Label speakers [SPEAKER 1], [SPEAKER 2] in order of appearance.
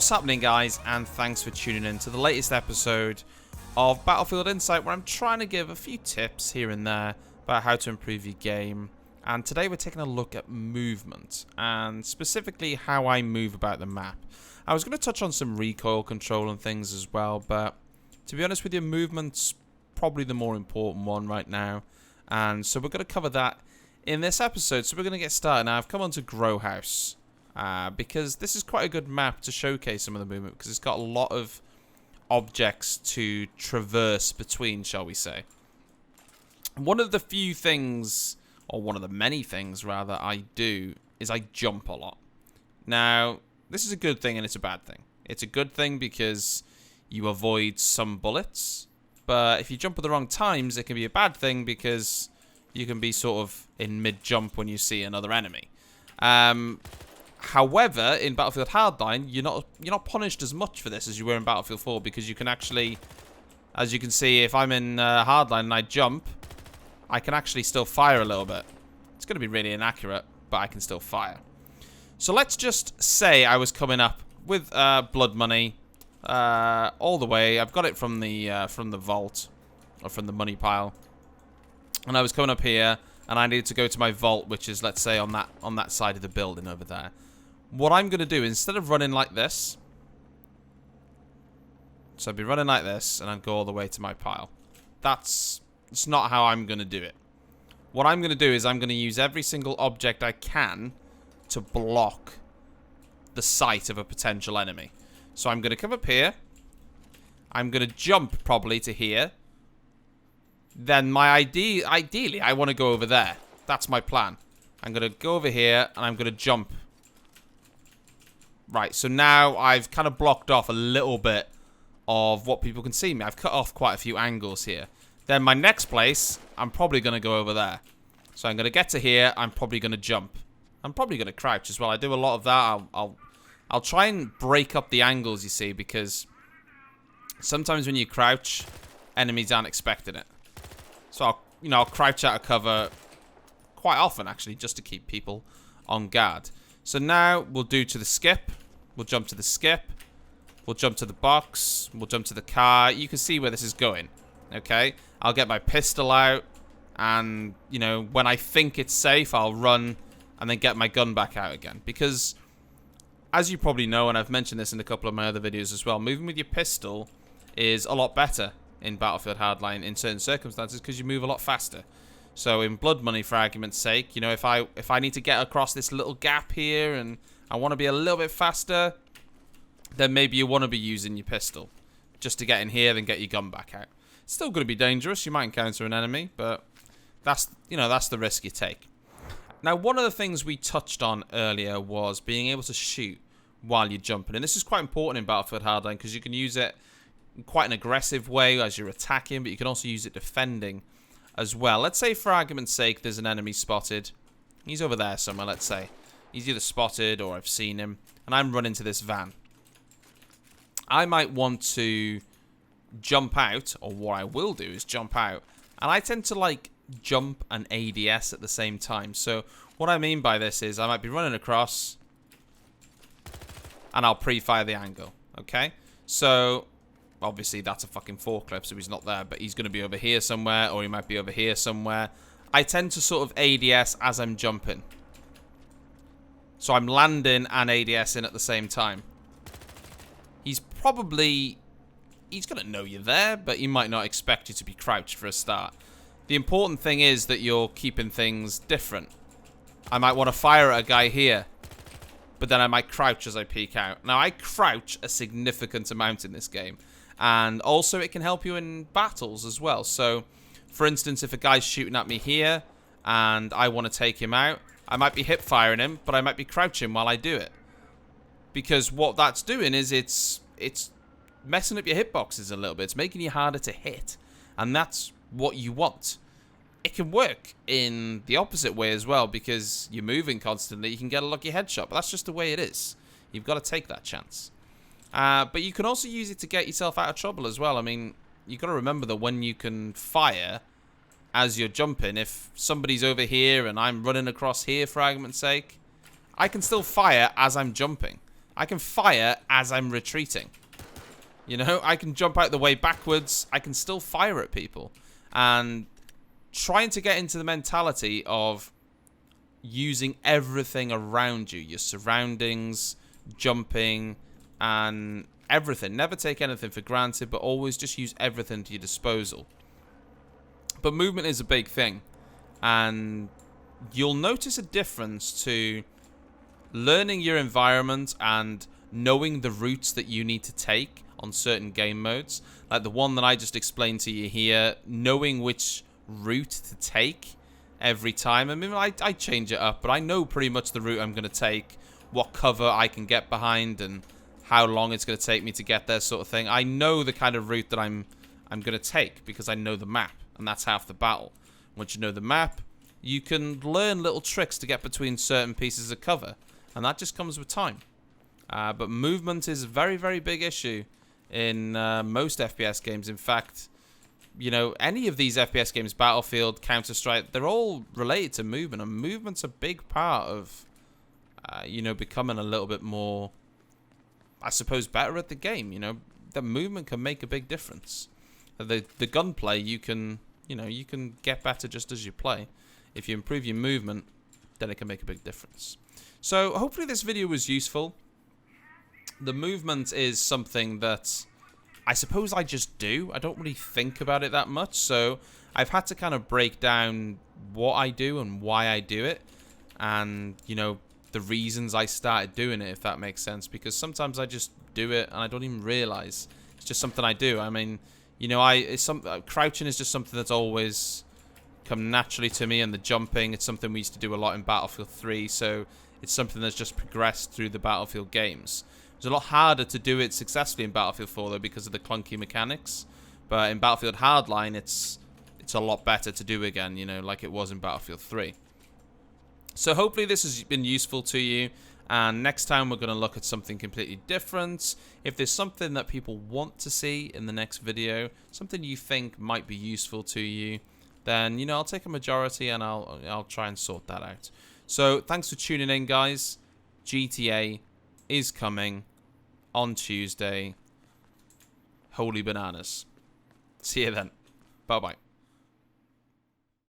[SPEAKER 1] What's happening, guys, and thanks for tuning in to the latest episode of Battlefield Insight, where I'm trying to give a few tips here and there about how to improve your game. And today we're taking a look at movement, and specifically how I move about the map. I was going to touch on some recoil control and things as well, but to be honest with you, movement's probably the more important one right now. And so we're going to cover that in this episode. So we're going to get started now. I've come onto Grow House. Because this is quite a good map to showcase some of the movement, because it's got a lot of objects to traverse between, shall we say. One of the few things, or one of the many things rather, I do is I jump a lot. Now, this is a good thing and it's a bad thing. It's a good thing because you avoid some bullets, but if you jump at the wrong times, it can be a bad thing because you can be sort of in mid-jump when you see another enemy. However, in Battlefield Hardline, you're not punished as much for this as you were in Battlefield 4, because you can actually, as you can see, if I'm in Hardline and I jump, I can actually still fire a little bit. It's going to be really inaccurate, but I can still fire. So let's just say I was coming up with blood money all the way. I've got it from the vault, or from the money pile, and I was coming up here, and I needed to go to my vault, which is, let's say, on that side of the building over there. What I'm going to do, instead of running like this, so I'd be running like this, and I'd go all the way to my pile. It's not how I'm going to do it. What I'm going to do is I'm going to use every single object I can to block the sight of a potential enemy. So I'm going to come up here. I'm going to jump probably to here. Then ideally, I want to go over there. That's my plan. I'm going to go over here, and I'm going to jump. Right, so now I've kind of blocked off a little bit of what people can see me. I've cut off quite a few angles here. Then my next place, I'm probably going to go over there. So I'm going to get to here. I'm probably going to jump. I'm probably going to crouch as well. I do a lot of that. I'll try and break up the angles, you see, because sometimes when you crouch, enemies aren't expecting it. So I'll crouch out of cover quite often, actually, just to keep people on guard. So now we'll do to the skip. We'll jump to the skip. We'll jump to the box. We'll jump to the car. You can see where this is going. Okay? I'll get my pistol out. And, you know, when I think it's safe, I'll run and then get my gun back out again. Because, as you probably know, and I've mentioned this in a couple of my other videos as well, moving with your pistol is a lot better in Battlefield Hardline in certain circumstances, because you move a lot faster. So in Blood Money, for argument's sake, you know, if I need to get across this little gap here and I want to be a little bit faster, then maybe you want to be using your pistol just to get in here, then get your gun back out. It's still going to be dangerous. You might encounter an enemy, but that's the risk you take. Now, one of the things we touched on earlier was being able to shoot while you're jumping, and this is quite important in Battlefield Hardline because you can use it in quite an aggressive way as you're attacking, but you can also use it defending as well. Let's say, for argument's sake, there's an enemy spotted. He's over there somewhere, let's say. He's either spotted or I've seen him, and I'm running to this van. I might want to jump out, or what I will do is jump out, and I tend to like jump and ADS at the same time. So what I mean by this is I might be running across, and I'll pre-fire the angle, okay? So obviously that's a fucking forklift, so he's not there, but he's going to be over here somewhere, or he might be over here somewhere. I tend to sort of ADS as I'm jumping. So I'm landing and ADSing at the same time. He's going to know you're there, but he might not expect you to be crouched for a start. The important thing is that you're keeping things different. I might want to fire at a guy here, but then I might crouch as I peek out. Now, I crouch a significant amount in this game. And also, it can help you in battles as well. So, for instance, if a guy's shooting at me here and I want to take him out, I might be hip firing him, but I might be crouching while I do it. Because what that's doing is it's messing up your hitboxes a little bit. It's making you harder to hit. And that's what you want. It can work in the opposite way as well, because you're moving constantly. You can get a lucky headshot, but that's just the way it is. You've got to take that chance. But you can also use it to get yourself out of trouble as well. I mean, you've got to remember that when you can fire as you're jumping, if somebody's over here and I'm running across here, for argument's sake, I can still fire as I'm jumping. I can fire as I'm retreating. You know, I can jump out the way backwards. I can still fire at people. And trying to get into the mentality of using everything around you, your surroundings, jumping, and everything. Never take anything for granted, but always just use everything to your disposal. But movement is a big thing. And you'll notice a difference to learning your environment and knowing the routes that you need to take on certain game modes. Like the one that I just explained to you here, knowing which route to take every time. I mean, I change it up, but I know pretty much the route I'm going to take, what cover I can get behind, and how long it's going to take me to get there, sort of thing. I know the kind of route that I'm going to take because I know the map, and that's half the battle. Once you know the map, you can learn little tricks to get between certain pieces of cover, and that just comes with time. But movement is a very, very big issue in most FPS games. In fact, you know, any of these FPS games, Battlefield, Counter-Strike, they're all related to movement, and movement's a big part of, you know, becoming a little bit more, I suppose, better at the game. You know, the movement can make a big difference. The gunplay, you can, you know, you can get better just as you play. If you improve your movement, then it can make a big difference. So hopefully this video was useful. The movement is something that I suppose I just do. I don't really think about it that much. So I've had to kind of break down what I do and why I do it. And, you know, the reasons I started doing it, if that makes sense. Because sometimes I just do it and I don't even realize. It's just something I do. I mean, you know, crouching is just something that's always come naturally to me. And the jumping, it's something we used to do a lot in Battlefield 3. So it's something that's just progressed through the Battlefield games. It's a lot harder to do it successfully in Battlefield 4, though, because of the clunky mechanics. But in Battlefield Hardline, it's a lot better to do again, you know, like it was in Battlefield 3. So hopefully this has been useful to you. And next time we're going to look at something completely different. If there's something that people want to see in the next video, something you think might be useful to you, then, you know, I'll take a majority and I'll try and sort that out. So thanks for tuning in, guys. GTA is coming on Tuesday. Holy bananas. See you then. Bye-bye.